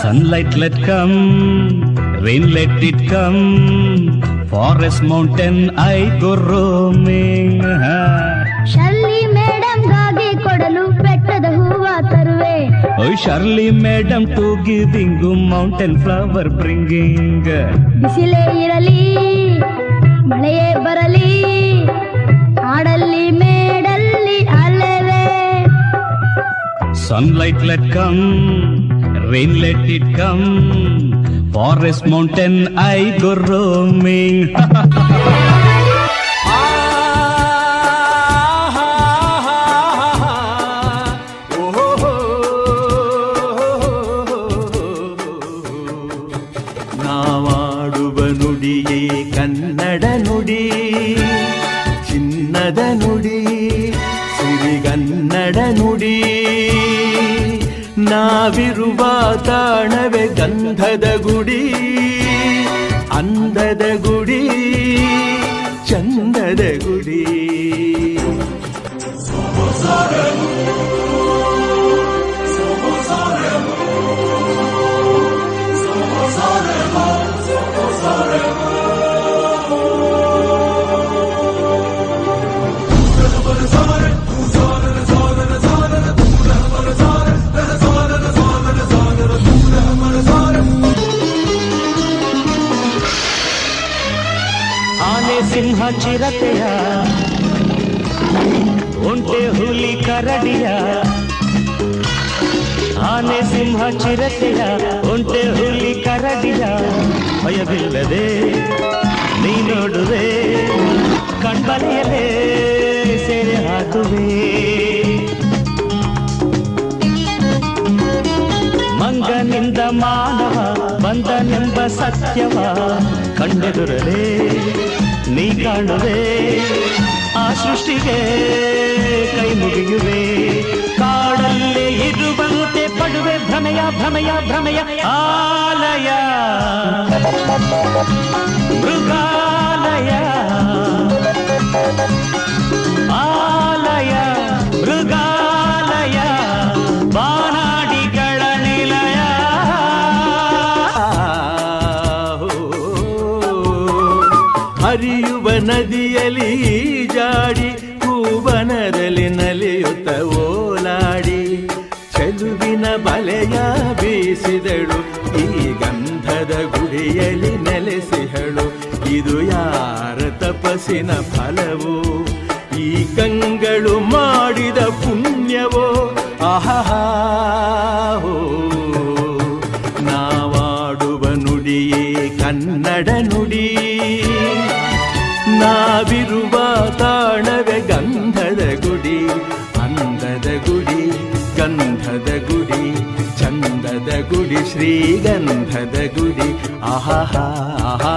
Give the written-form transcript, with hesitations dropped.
Sunlight let come, rain let it come, forest mountain I go roaming. Shirley madam ಗಾಗಿ ಕೊಡಲು ಬೆಟ್ಟದ ಹೂವ ತರುವೆ. Oh Shirley madam to giving mountain flower bringing. ಬಿಸಿಲೇ ಇರಲಿ ಮಳೆಯೇ ಬರಲಿ ಹಾಡಲ್ಲಿ ಮೇಡಲ್ಲಿ ಅಲೆವೆ. Sunlight let come, rain let it come, forest mountain I go roaming. ನಾವಾಡುವ ನುಡಿಯೇ Kannada ನುಡಿ, ಚಿನ್ನದ ನುಡಿ, ಸಿರಿಗನ್ನಡ ನುಡಿ. ನಾವಿರುವ ತಾಣವೇ ಗಂಧದ ಗುಡಿ, ಅಂದದ ಗುಡಿ, ಚಂದದ ಗುಡಿ. ಆನೆ ಸಿಂಹ ಚಿರತೆಯ, ಒಂಟೆ ಹುಲಿ ಕರಡಿಯ, ಆನೆ ಸಿಂಹ ಚಿರತೆಯ, ಒಂಟೆ ಹುಲಿ ಕರಡಿಯ, ಭಯವಿಲ್ಲದೆ ನೀ ನೋಡುವೆ, ಕಣ್ಬಲೆಯಲೇ ಸೆರೆ ಹಾಕುವೆ. ಮಂಗನಿಂದ ಮಾನವ ಬಂದನೆಂಬ ಸತ್ಯವ ಕಂಡೆದುರಲೇ ನೀ ಕಾಣುವೆ, ಆ ಸೃಷ್ಟಿಗೆ ಕೈ ಮುಗಿಯುವೆ. ಕಾಡಲ್ಲೇ ಇರುವಂತೆ ಪಡುವೆ ಭ್ರಮೆಯ ಭ್ರಮೆಯ ಭ್ರಮೆಯ ಆಲಯ, ಮೃಗಾಲಯ, ಆಲಯ, ಮೃಗಾಲಯ, ಬಾನಾಡಿಗಳ ನಿಲಯ. ಹರಿಯುವ ನದಿಯಲ್ಲಿ ಜಾಡಿ, ಹೂವನದಲ್ಲಿ ನಲಿಯುತ್ತ ಓಲಾಡಿ, ಚೆಲುವಿನ ಬಲೆಯ ಬೀಸಿದಳು, ಈ ಗಂಧದ ಗುಡಿಯಲ್ಲಿ ನೆಲೆಸಿಹಳು. ಇದು ಯಾರ ತಪಸ್ಸಿನ ಫಲವೋ, ಈ ಕಂಗಳು ಮಾಡಿದ ಪುಣ್ಯವೋ. ಆಹಾ, ನಾವಾಡುವ ನುಡಿಯೇ ಕನ್ನಡ ನುಡಿ, ನಾವಿರುವ ತಾಣವೇ ಗಂಧದ ಗುಡಿ, ಅಂದದ ಗುಡಿ, ಗಂಧದ ಗುಡಿ, ಚಂದದ ಗುಡಿ, ಶ್ರೀಗಂಧದ ಗುಡಿ. ಆಹಾ, ಆಹಾ.